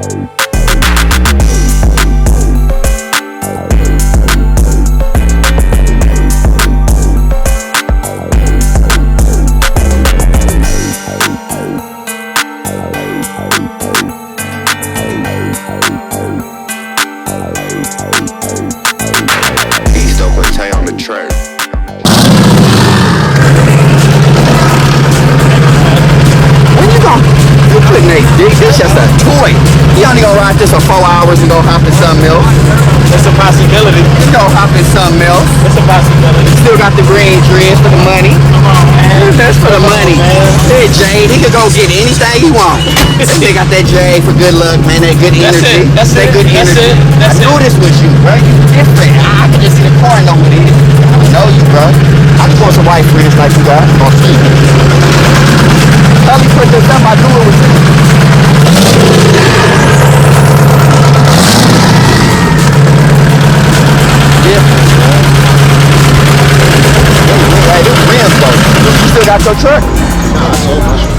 East Oakland, Tay on the track. When you putting a dick, this just a toy. You only gonna ride this for 4 hours and go hop in something else. It's a possibility. You go hop in something else. It's a possibility. Still got the green dreads for the money. Come on, man. That's for the money. Hey, Jade, he could go get anything he wants. They got that Jade for good luck, man. That good energy. That's that it. good That's energy. it. That's I knew it. this was you, bro. You different. I can just see the car and know what it is. I know you, bro. I just want some white friends like you got. Tell me put this up. I knew it was you. Hey, this rims though. You still got your truck? Nah, I sold my shit.